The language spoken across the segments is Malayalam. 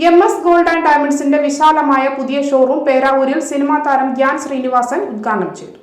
MS Gold and Diamondsന്റെ വിശാലമായ പുതിയ ഷോറൂം പേരാവൂരിൽ സിനിമാ താരം ധ്യാൻ ശ്രീനിവാസൻ ഉദ്ഘാടനം ചെയ്തു.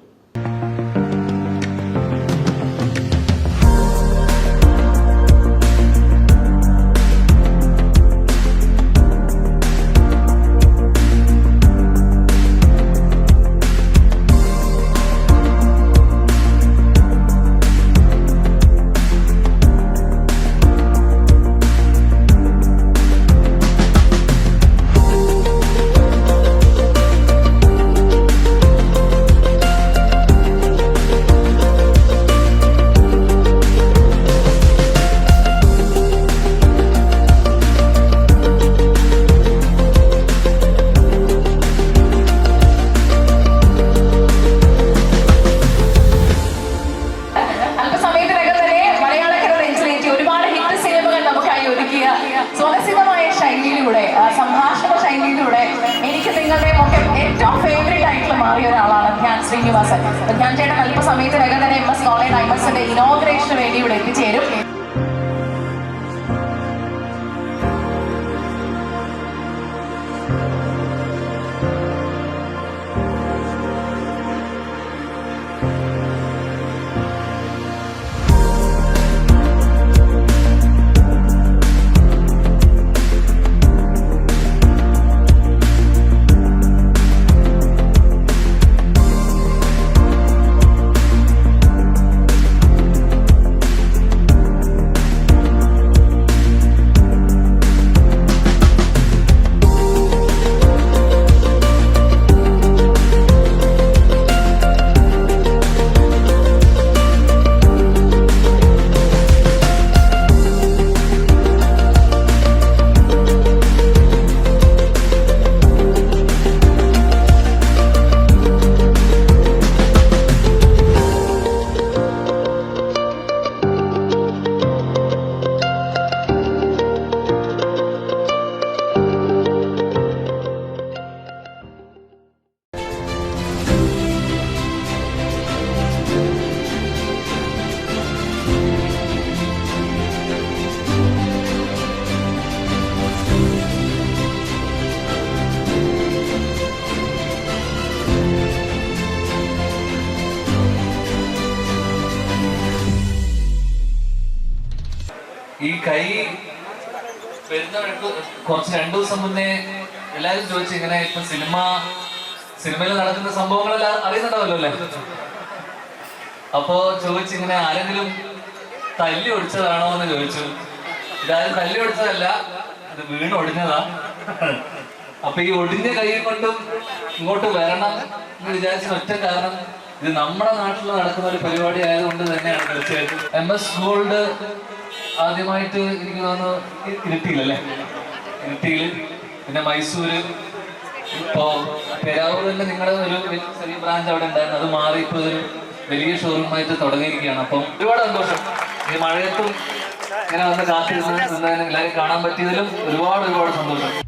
സ്വരസിതമായ ശൈലിയിലൂടെ സംഭാഷണ ശൈലിയിലൂടെ എനിക്ക് നിങ്ങളുടെ ഒക്കെ ഏറ്റവും ഫേവറേറ്റ് ആയിട്ടുള്ള മാറിയ ഒരാളാണ് ധ്യാൻ ശ്രീനിവാസൻ. ധ്യാൻ ചേട്ടൻ അല്പസമയത്തിനകം തന്നെ MS Gold and Diamondsന്റെ ഇനോഗ്രേഷന് വേണ്ടി ഇവിടെ എത്തിച്ചേരും. ഈ കൈ വരുന്ന കുറച്ച് 2 ദിവസം മുന്നേ എല്ലാവരും ചോദിച്ചു ഇങ്ങനെ ഇപ്പൊ സിനിമയിൽ നടക്കുന്ന സംഭവങ്ങളെല്ലാം അറിയുന്നുണ്ടാവല്ലോ അല്ലേ? അപ്പോ ചോദിച്ചിങ്ങനെ ആരെങ്കിലും തല്ലി ഒടിച്ചതാണോ എന്ന് ചോദിച്ചു. ഇതാരും തല്ലി ഒടിച്ചതല്ല, ഇത് വീണ് ഒടിഞ്ഞതാ. അപ്പൊ ഈ ഒടിഞ്ഞ കൈ കൊണ്ടും ഇങ്ങോട്ട് വരണം എന്ന് വിചാരിച്ച ഒറ്റ കാരണം ഇത് നമ്മുടെ നാട്ടിൽ നടക്കുന്ന ഒരു പരിപാടി ആയതുകൊണ്ട് തന്നെയാണ്. തീർച്ചയായിട്ടും MS Gold ആദ്യമായിട്ട് എനിക്ക് തോന്നുന്നു ഇരിട്ടിയിലല്ലേ, ഇരിട്ടിയില്, പിന്നെ മൈസൂര്, ഇപ്പോ പെരാവൂർ തന്നെ നിങ്ങളുടെ ഒരു ചെറിയ ബ്രാഞ്ച് അവിടെ ഉണ്ടായിരുന്നു. അത് മാറി ഇപ്പൊ ഒരു വലിയ ഷോറൂമായിട്ട് തുടങ്ങിയിരിക്കുകയാണ്. അപ്പം ഒരുപാട് സന്തോഷം. ഈ മഴയത്തും ഇങ്ങനെ വന്ന് കാത്തിരുന്ന് എല്ലാവരും കാണാൻ പറ്റിയതിലും ഒരുപാട് സന്തോഷം.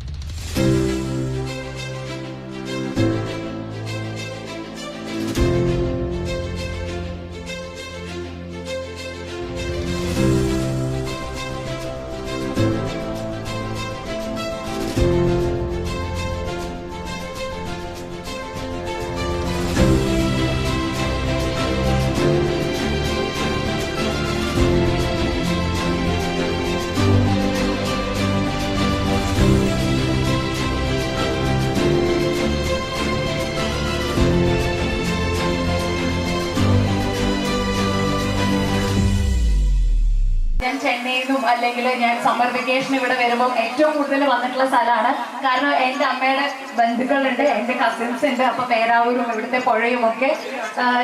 ഞാൻ ചെന്നൈയിൽ നിന്നും അല്ലെങ്കിൽ ഞാൻ സമ്മർ വെക്കേഷൻ ഇവിടെ വരുമ്പോൾ ഏറ്റവും കൂടുതൽ വന്നിട്ടുള്ള സ്ഥലമാണ്. കാരണം എൻ്റെ അമ്മയുടെ ബന്ധുക്കളുണ്ട്, എൻ്റെ കസിൻസ് ഉണ്ട്. അപ്പൊ പേരാവൂരും ഇവിടുത്തെ പുഴയും ഒക്കെ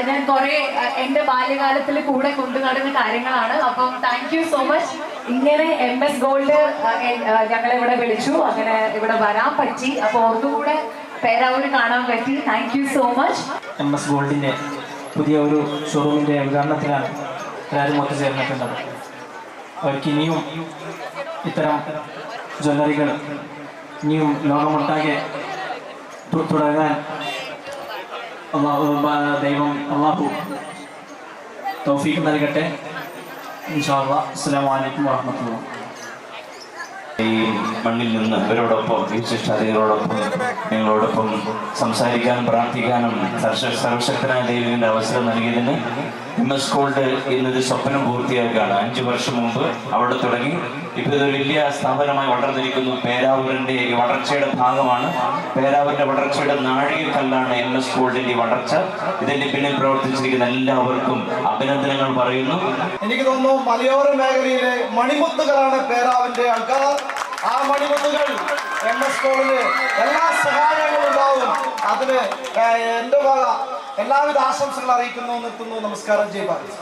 ഞാൻ കുറെ എൻ്റെ ബാല്യകാലത്തിൽ കൂടെ കൊണ്ടു നടന്ന കാര്യങ്ങളാണ്. അപ്പം താങ്ക് യു സോ മച്ച്. ഇങ്ങനെ MS Gold ഞങ്ങളിവിടെ വിളിച്ചു, അങ്ങനെ ഇവിടെ വരാൻ പറ്റി. അപ്പൊ ഒന്നുകൂടെ പേരാവൂര് കാണാൻ പറ്റി. Thank you so much. MS Goldന്റെ പുതിയ ഒരു ഷോറൂമിന്റെ ഉദ്ഘാടനത്തിലാണ് എല്ലാവരും ഒത്തുചേർന്നിട്ടുള്ളത്. അവർക്ക് ഇനിയും ഇത്തരം ജ്വല്ലറികൾ ഇനിയും ലോകമൊട്ടാകെ തുടരാൻ ദൈവം അള്ളാഹു തൗഫീഖ് നൽകട്ടെ. ഇൻഷാ അല്ലാഹ്. അസ്സലാമു അലൈക്കും വറഹ്മത്തുള്ളാഹി. മണ്ണിൽ നിന്ന് ഇവരോടൊപ്പം വിശിഷ്ടാതിഥികളോടൊപ്പം ഞങ്ങളോടൊപ്പം സംസാരിക്കാനും പ്രാർത്ഥിക്കാനും സർവശക്തനായ ദൈവത്തിന്റെ അവസരം നൽകിയതിന് MS ഗോൾഡ് ഇന്നത് സ്വപ്നം പൂർത്തിയാക്കുകയാണ്. 5 വർഷം മുമ്പ് അവിടെ തുടങ്ങി ഇപ്പോൾ ഇതൊരു വലിയ സ്ഥാപനമായി വളർന്നിരിക്കുന്നു. പേരാവൂരിന്റെ ഈ വളർച്ചയുടെ ഭാഗമാണ്. പേരാവൂരിന്റെ വളർച്ചയുടെ നാഴികക്കല്ലാണ് MS ഗോൾഡിന്റെ ഈ വളർച്ച. ഇതിന്റെ പിന്നിൽ പ്രവർത്തിച്ചിരിക്കുന്ന എല്ലാവർക്കും അഭിനന്ദനങ്ങൾ പറയുന്നു. എനിക്ക് തോന്നുന്നു മലയോര മേഖലയിലെ മണിമുത്തുകളാണ് പേരാവിന്റെ ആൾക്കാർ. ആ മണിമുത്തുകൾ MS ഗോൾഡിന് എല്ലാ സഹായങ്ങളും ഉണ്ടാവും. അതിന് എന്റെ വക എല്ലാവിധ ആശംസകൾ അറിയിക്കുന്നു. നിർത്തുന്നു. നമസ്കാരം. ജയ് ഭാരത്.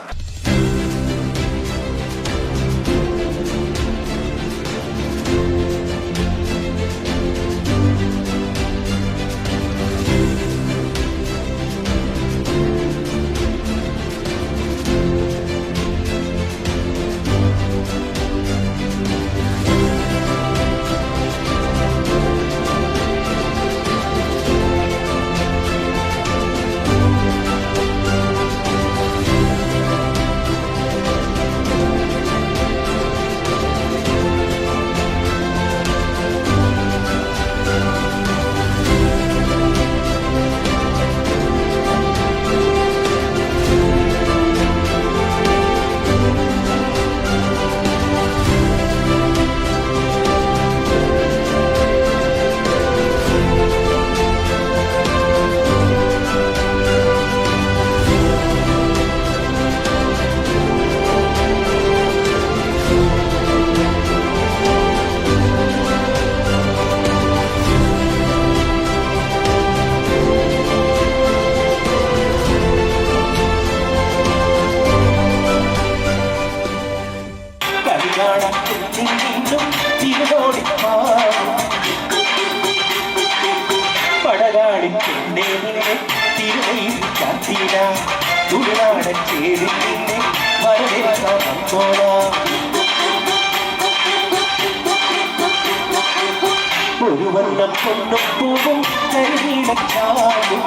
ഒരു വണ്ണം കൊണ്ടും പൂവും കരിനീലച്ചാലും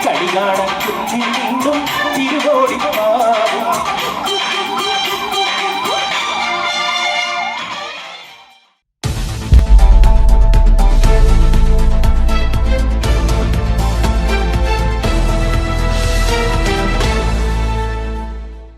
കടികാണ വീണ്ടും തിരുവോടി